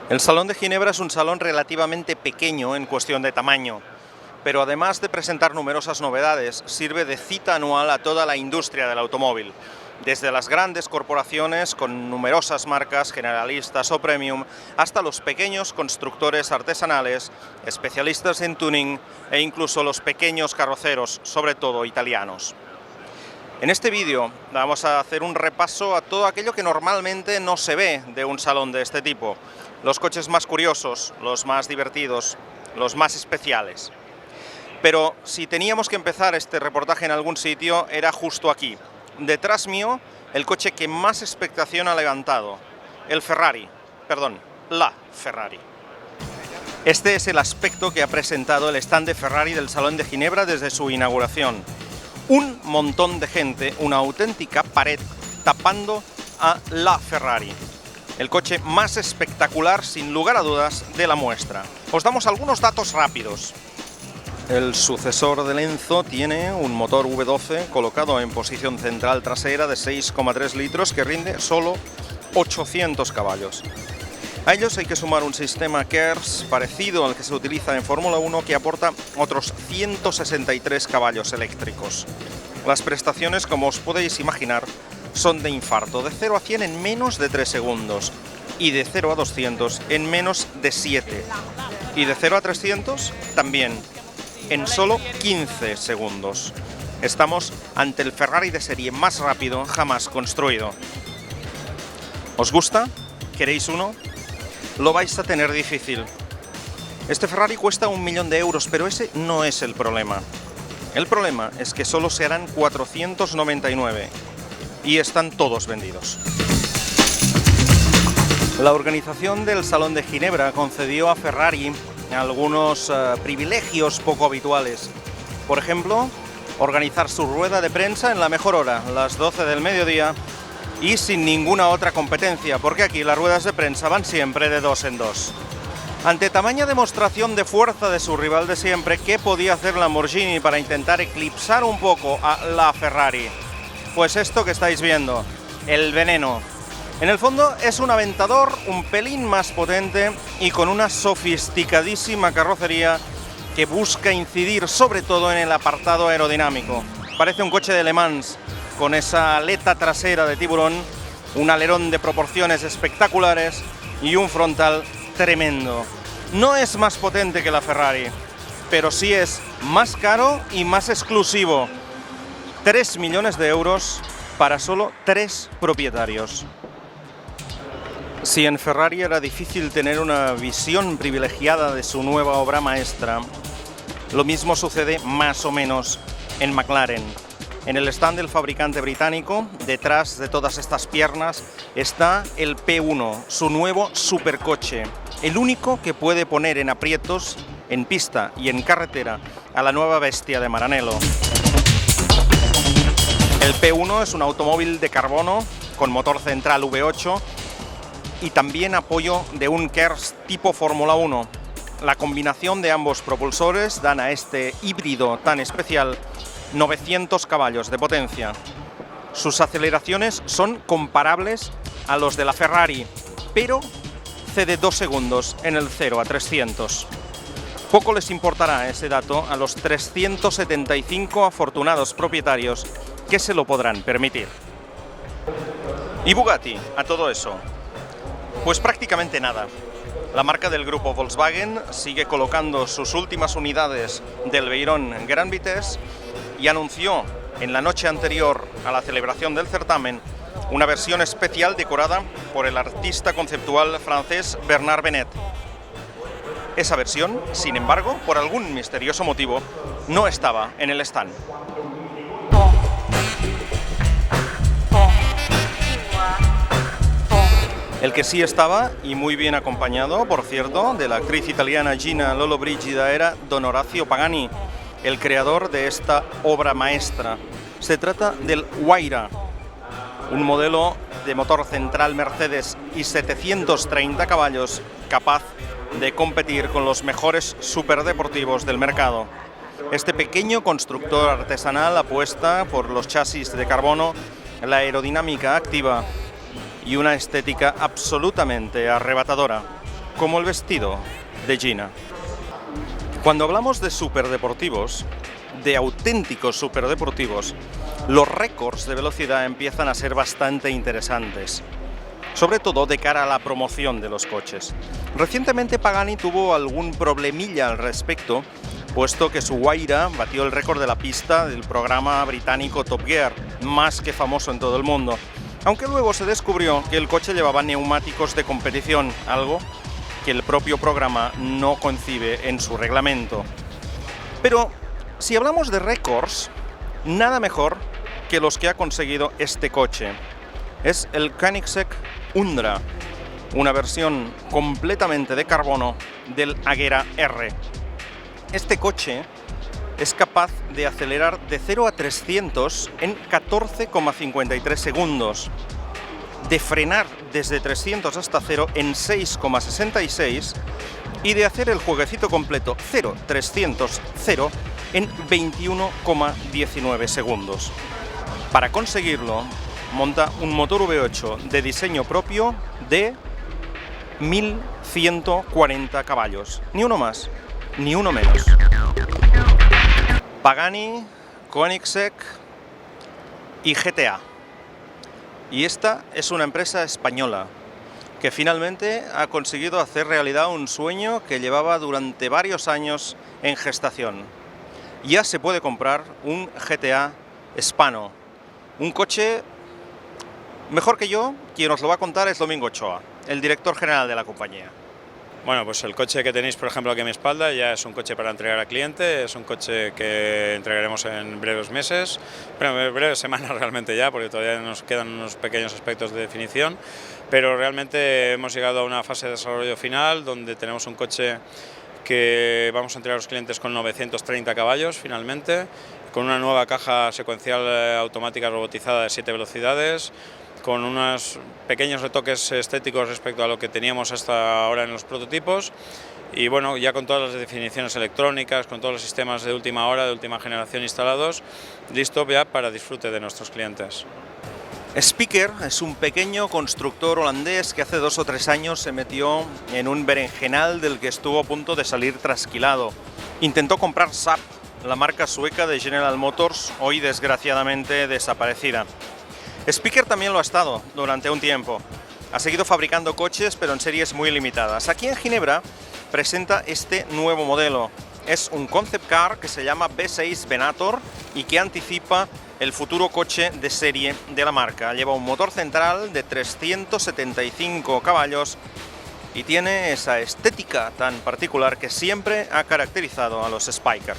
El Salón de Ginebra es un salón relativamente pequeño en cuestión de tamaño, pero además de presentar numerosas novedades, sirve de cita anual a toda la industria del automóvil, desde las grandes corporaciones con numerosas marcas generalistas o premium, hasta los pequeños constructores artesanales, especialistas en tuning e incluso los pequeños carroceros, sobre todo italianos. En este vídeo vamos a hacer un repaso a todo aquello que normalmente no se ve de un salón de este tipo. Los coches más curiosos, los más divertidos, los más especiales. Pero si teníamos que empezar este reportaje en algún sitio, era justo aquí. Detrás mío, el coche que más expectación ha levantado. La Ferrari. Este es el aspecto que ha presentado el stand de Ferrari del Salón de Ginebra desde su inauguración. Un montón de gente, una auténtica pared tapando a la Ferrari. El coche más espectacular, sin lugar a dudas, de la muestra. Os damos algunos datos rápidos. El sucesor del Enzo tiene un motor V12 colocado en posición central trasera de 6,3 litros que rinde solo 800 caballos. A ellos hay que sumar un sistema KERS parecido al que se utiliza en Fórmula 1 que aporta otros 163 caballos eléctricos. Las prestaciones, como os podéis imaginar, son de infarto, de 0 a 100 en menos de 3 segundos y de 0 a 200 en menos de 7 y de 0 a 300 también en solo 15 segundos. Estamos ante el Ferrari de serie más rápido jamás construido. ¿Os gusta? ¿Queréis uno? Lo vais a tener difícil. Este Ferrari cuesta 1 millón de euros, pero ese no es el problema. El problema es que solo se harán 499 y están todos vendidos. La organización del Salón de Ginebra concedió a Ferrari algunos privilegios poco habituales. Por ejemplo, organizar su rueda de prensa en la mejor hora, las 12 del mediodía, y sin ninguna otra competencia, porque aquí las ruedas de prensa van siempre de 2 en 2. Ante tamaña demostración de fuerza de su rival de siempre, ¿qué podía hacer Lamborghini para intentar eclipsar un poco a la Ferrari? Pues esto que estáis viendo, el veneno. En el fondo es un Aventador un pelín más potente y con una sofisticadísima carrocería que busca incidir sobre todo en el apartado aerodinámico. Parece un coche de Le Mans, con esa aleta trasera de tiburón, un alerón de proporciones espectaculares y un frontal tremendo. No es más potente que la Ferrari, pero sí es más caro y más exclusivo. 3 millones de euros para solo 3 propietarios. Si en Ferrari era difícil tener una visión privilegiada de su nueva obra maestra, lo mismo sucede más o menos en McLaren. En el stand del fabricante británico, detrás de todas estas piernas, está el P1, su nuevo supercoche, el único que puede poner en aprietos, en pista y en carretera, a la nueva bestia de Maranello. El P1 es un automóvil de carbono con motor central V8 y también apoyo de un KERS tipo Fórmula 1. La combinación de ambos propulsores dan a este híbrido tan especial 900 caballos de potencia. Sus aceleraciones son comparables a los de la Ferrari, pero cede 2 segundos en el 0 a 300. Poco les importará ese dato a los 375 afortunados propietarios que se lo podrán permitir. ¿Y Bugatti a todo eso? Pues prácticamente nada. La marca del grupo Volkswagen sigue colocando sus últimas unidades del Veyron Grand Vitesse y anunció en la noche anterior a la celebración del certamen una versión especial decorada por el artista conceptual francés Bernard Benet. Esa versión, sin embargo, por algún misterioso motivo, no estaba en el stand. El que sí estaba, y muy bien acompañado, por cierto, de la actriz italiana Gina Lollobrigida, era Don Orazio Pagani, el creador de esta obra maestra. Se trata del Huayra, un modelo de motor central Mercedes y 730 caballos capaz de competir con los mejores superdeportivos del mercado. Este pequeño constructor artesanal apuesta por los chasis de carbono, la aerodinámica activa y una estética absolutamente arrebatadora. como el vestido de Gina. Cuando hablamos de superdeportivos, de auténticos superdeportivos, los récords de velocidad empiezan a ser bastante interesantes, sobre todo de cara a la promoción de los coches. Recientemente Pagani tuvo algún problemilla al respecto, puesto que su Huayra batió el récord de la pista del programa británico Top Gear, más que famoso en todo el mundo, aunque luego se descubrió que el coche llevaba neumáticos de competición, algo que el propio programa no concibe en su reglamento. Pero si hablamos de récords, nada mejor que los que ha conseguido este coche. Es el Koenigsegg Undra, una versión completamente de carbono del Agera R. Este coche es capaz de acelerar de 0 a 300 en 14,53 segundos, de frenar desde 300 hasta 0 en 6,66 y de hacer el jueguecito completo 0-300-0 en 21,19 segundos. Para conseguirlo, monta un motor V8 de diseño propio de 1140 caballos, ni uno más, ni uno menos. Pagani, Koenigsegg y GTA. Y esta es una empresa española que finalmente ha conseguido hacer realidad un sueño que llevaba durante varios años en gestación. Ya se puede comprar un GTA Spano, un coche mejor que yo. Quien os lo va a contar es Domingo Ochoa, el director general de la compañía. Bueno, pues el coche que tenéis, por ejemplo, aquí a mi espalda ya es un coche para entregar a cliente, es un coche que entregaremos en breves meses, bueno, en breves semanas realmente ya, porque todavía nos quedan unos pequeños aspectos de definición, pero realmente hemos llegado a una fase de desarrollo final donde tenemos un coche que vamos a entregar a los clientes con 930 caballos finalmente, con una nueva caja secuencial automática robotizada de 7 velocidades, con unos pequeños retoques estéticos respecto a lo que teníamos hasta ahora en los prototipos y bueno, ya con todas las definiciones electrónicas, con todos los sistemas de última hora, de última generación instalados, listo ya para disfrute de nuestros clientes. Spyker es un pequeño constructor holandés que hace 2 o 3 años se metió en un berenjenal del que estuvo a punto de salir trasquilado. Intentó comprar Saab, la marca sueca de General Motors, hoy desgraciadamente desaparecida. Spyker también lo ha estado durante un tiempo. Ha seguido fabricando coches, pero en series muy limitadas. Aquí en Ginebra presenta este nuevo modelo. Es un concept car que se llama B6 Venator y que anticipa el futuro coche de serie de la marca. Lleva un motor central de 375 caballos y tiene esa estética tan particular que siempre ha caracterizado a los Spyker.